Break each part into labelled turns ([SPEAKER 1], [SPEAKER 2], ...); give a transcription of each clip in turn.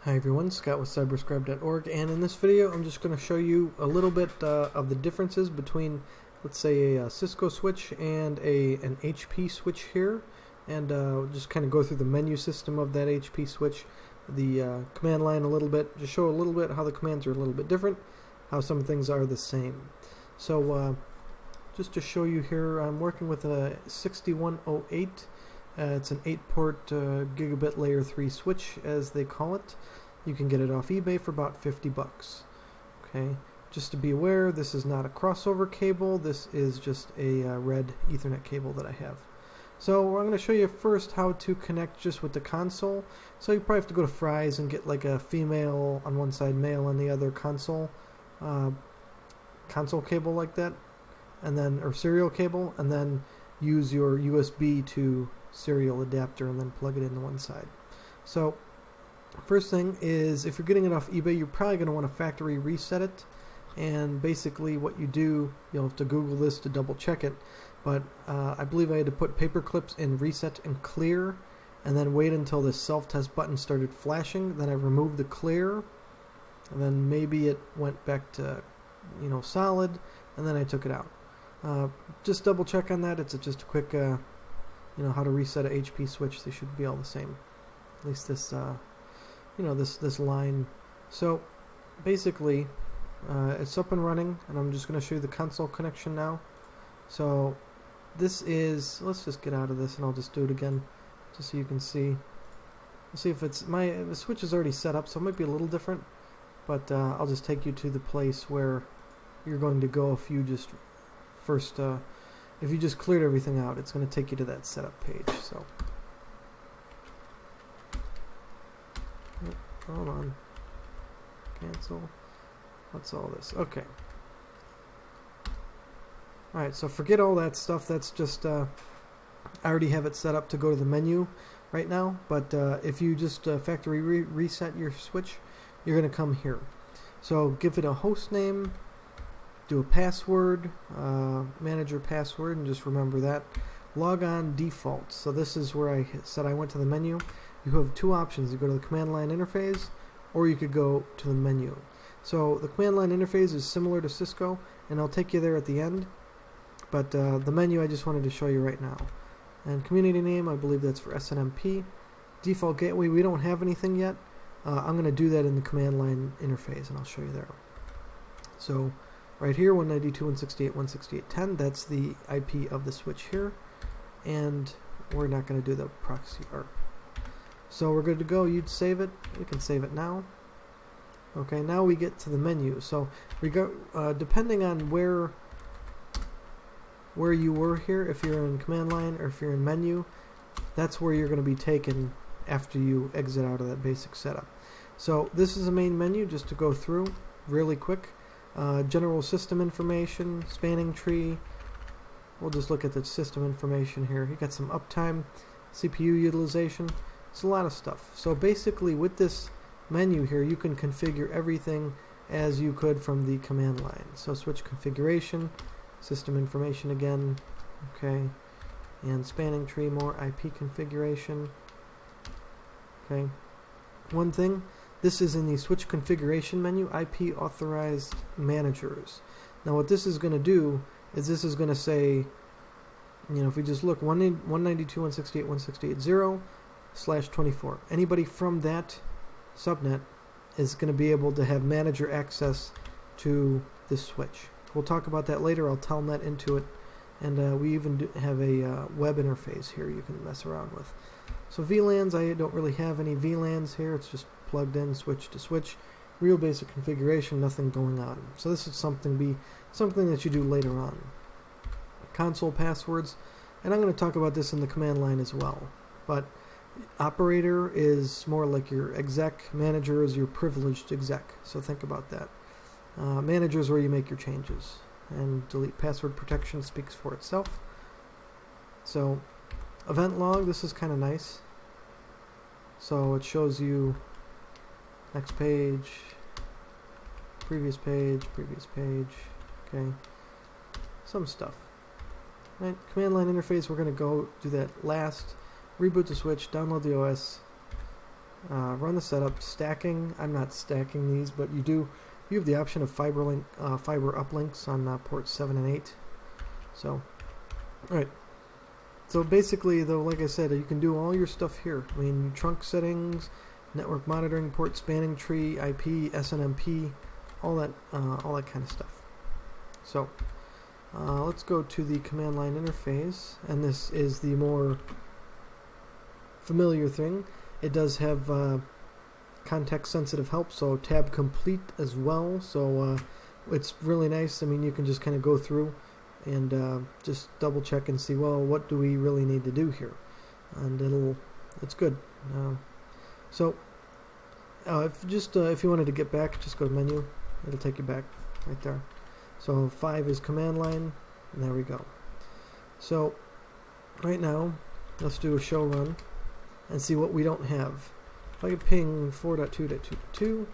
[SPEAKER 1] Hi everyone, Scott with CyberScribe.org, and in this video I'm just going to show you a little bit of the differences between, let's say, a Cisco switch and an HP switch here, and just kind of go through the menu system of that HP switch, the command line a little bit, just show a little bit how the commands are a little bit different, how some things are the same. So just to show you here, I'm working with a 6108. It's an 8-port gigabit layer 3 switch, as they call it. You can get it off eBay for about 50 bucks. Okay, just to be aware, this is not a crossover cable. This is just a red Ethernet cable that I have. So I'm going to show you first how to connect just with the console. So you probably have to go to Fry's and get like a female on one side, male on the other console cable like that, and then or serial cable, and then use your USB to serial adapter and then plug it into one side. So first thing is, if you're getting it off eBay, you're probably going to want to factory reset it, and basically what you do, you'll have to Google this to double check it, but I believe I had to put paper clips in reset and clear and then wait until the self-test button started flashing. Then I removed the clear, and then maybe it went back to solid, and then I took it out. Just double check on that. It's just a quick how to reset a HP switch. They should be all the same, at least this this line. So basically it's up and running, and I'm just going to show you the console connection now. So this is, let's just get out of this and I'll just do it again just so you can see. Let's see if it's the switch is already set up, so it might be a little different, but I'll just take you to the place where you're going to go if you just first if you just cleared everything out. It's going to take you to that setup page. So hold on, cancel, what's all this? Okay, alright, so forget all that stuff. That's just I already have it set up to go to the menu right now, but if you just factory reset your switch, you're going to come here. So give it a host name, do a password, manager password, and just remember that. Log on default. So this is where I said I went to the menu. You have two options. You go to the command line interface, or you could go to the menu. So the command line interface is similar to Cisco, and I'll take you there at the end. But the menu I just wanted to show you right now. And community name, I believe that's for SNMP. Default gateway, we don't have anything yet. I'm going to do that in the command line interface, and I'll show you there. So right here, 192.168.168.10, that's the IP of the switch here, and we're not going to do the proxy ARP. So we're good to go. You'd save it. We can save it now. Okay, now we get to the menu. So we go depending on where you were here, if you're in command line or if you're in menu, that's where you're going to be taken after you exit out of that basic setup. So this is the main menu, just to go through really quick. General system information, spanning tree. We'll just look at the system information here. You got some uptime, CPU utilization. It's a lot of stuff. So basically with this menu here, you can configure everything as you could from the command line. So switch configuration, system information again, okay, and spanning tree, more IP configuration. Okay, one thing, this is in the switch configuration menu, IP Authorized Managers. Now what this is going to do is this is going to say, if we just look 192.168.168.0/24, anybody from that subnet is going to be able to have manager access to this switch. We'll talk about that later. I'll telnet into it, and we even have a web interface here you can mess around with. So VLANs, I don't really have any VLANs here. It's just plugged in, switch to switch. Real basic configuration, nothing going on. So this is something that you do later on. Console passwords, and I'm going to talk about this in the command line as well. But operator is more like your exec. Manager is your privileged exec. So think about that. Manager is where you make your changes. And delete password protection speaks for itself. So event log, this is kind of nice. So it shows you next page, previous page, okay, some stuff. Right, command line interface, we're going to go do that last. Reboot the switch, download the OS, run the setup. Stacking, I'm not stacking these, but you have the option of fiber uplinks on ports 7 and 8. So, alright. So basically, though, like I said, you can do all your stuff here. I mean, trunk settings, network monitoring, port spanning tree, IP, SNMP, all that kind of stuff. So, let's go to the command line interface, and this is the more familiar thing. It does have context sensitive help, so tab complete as well. So it's really nice. I mean, you can just kind of go through and just double check and see, well, what do we really need to do here? And it's good. If you wanted to get back, just go to menu. It'll take you back right there. So 5 is command line, and there we go. So right now, let's do a show run and see what we don't have. If I could ping 4.2.2.2,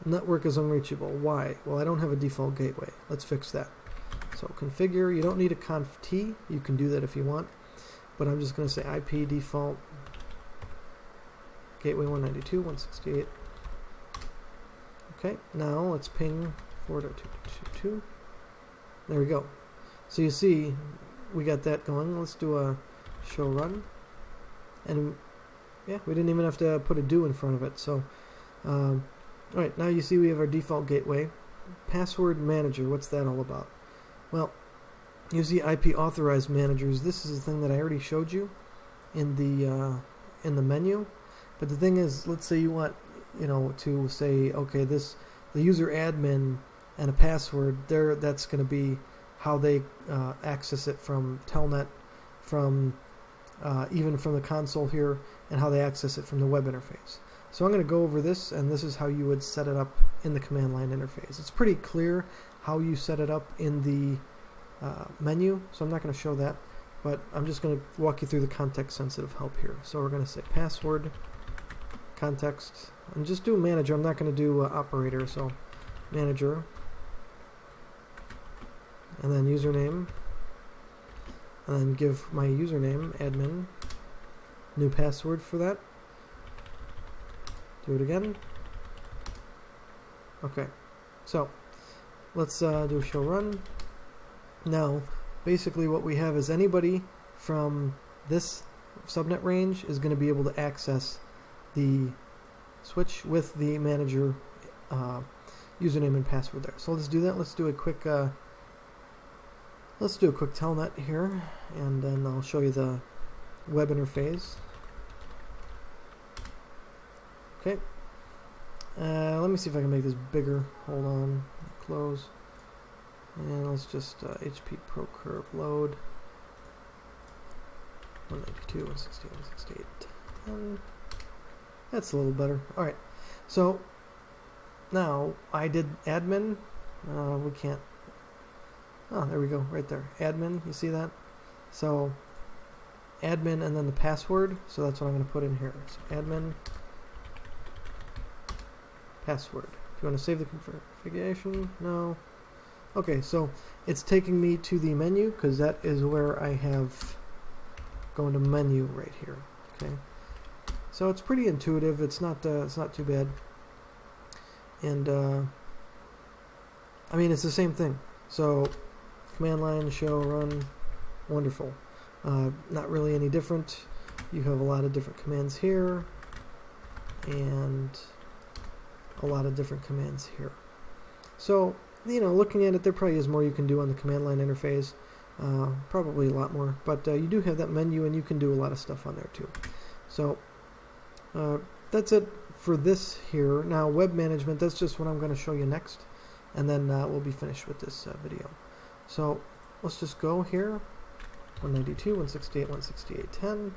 [SPEAKER 1] network is unreachable. Why? Well, I don't have a default gateway. Let's fix that. So configure, you don't need a conf t, you can do that if you want, but I'm just going to say IP default gateway 192.168. Okay, now let's ping 4.2.2.2. There we go. So you see, we got that going. Let's do a show run. And yeah, we didn't even have to put a do in front of it. So, alright, now you see we have our default gateway. Password manager, what's that all about? Well, you see IP Authorized Managers. This is the thing that I already showed you in the menu. But the thing is, let's say you want, to say, okay, the user admin and a password, that's going to be how they access it from Telnet, from even from the console here, and how they access it from the web interface. So I'm going to go over this, and this is how you would set it up in the command line interface. It's pretty clear how you set it up in the menu, so I'm not going to show that, but I'm just going to walk you through the context-sensitive help here. So we're going to say password, context, and just do manager. I'm not going to do operator, so manager, and then username, and then give my username, admin, new password for that. Do it again. Okay, so let's do a show run. Now, basically what we have is anybody from this subnet range is going to be able to access the switch with the manager username and password there. So let's do that. Let's do a quick telnet here, and then I'll show you the web interface. Okay. Let me see if I can make this bigger. Hold on. Close. And let's just HP Pro Curve load. 192, 168, 168. And that's a little better. Alright. So now I did admin. We can't. Oh, there we go. Right there. Admin. You see that? So admin and then the password. So that's what I'm going to put in here. So admin. Password. Do you want to save the configuration? No. Okay, so it's taking me to the menu because that is where I have going to menu right here. Okay, so it's pretty intuitive. It's not too bad, and I mean it's the same thing. So command line, show, run, wonderful. Not really any different. You have a lot of different commands here, and a lot of different commands here. So, looking at it, there probably is more you can do on the command line interface. Probably a lot more. But you do have that menu, and you can do a lot of stuff on there, too. So, that's it for this here. Now, web management, that's just what I'm going to show you next. And then we'll be finished with this video. So, let's just go here. 192, 168, 168.10.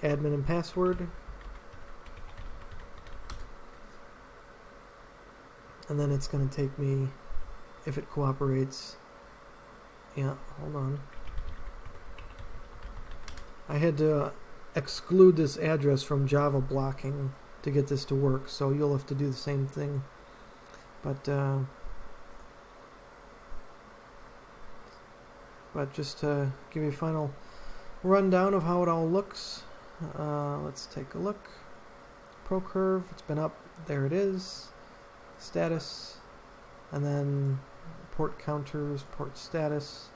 [SPEAKER 1] Admin and password. And then it's going to take me, if it cooperates, yeah, hold on. I had to exclude this address from Java blocking to get this to work, so you'll have to do the same thing. But just to give you a final rundown of how it all looks, let's take a look. Pro curve, it's been up, there it is, status, and then port counters, port status,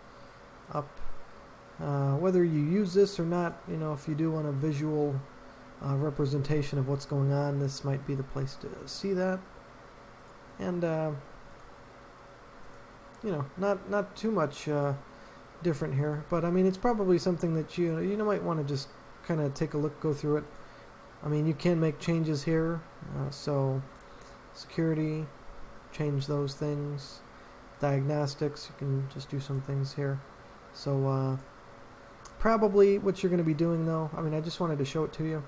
[SPEAKER 1] up. Whether you use this or not, if you do want a visual representation of what's going on, this might be the place to see that. And not too much different here, but I mean, it's probably something that you might want to just kind of take a look, go through it. I mean, you can make changes here, so security, change those things. Diagnostics, you can just do some things here. So probably what you're going to be doing, though, I mean, I just wanted to show it to you.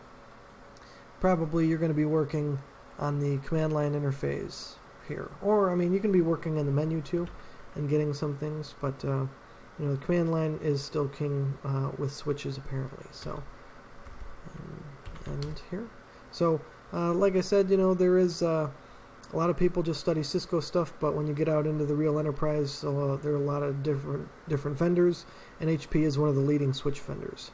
[SPEAKER 1] Probably you're going to be working on the command line interface here, or I mean, you can be working in the menu too and getting some things, but the command line is still king with switches apparently. So and here, so like I said, there is a lot of people just study Cisco stuff, but when you get out into the real enterprise, there are a lot of different vendors, and HP is one of the leading switch vendors,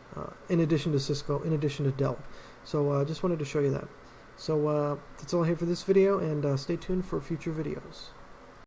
[SPEAKER 1] in addition to Cisco, in addition to Dell. So just wanted to show you that. So that's all I have for this video, and stay tuned for future videos.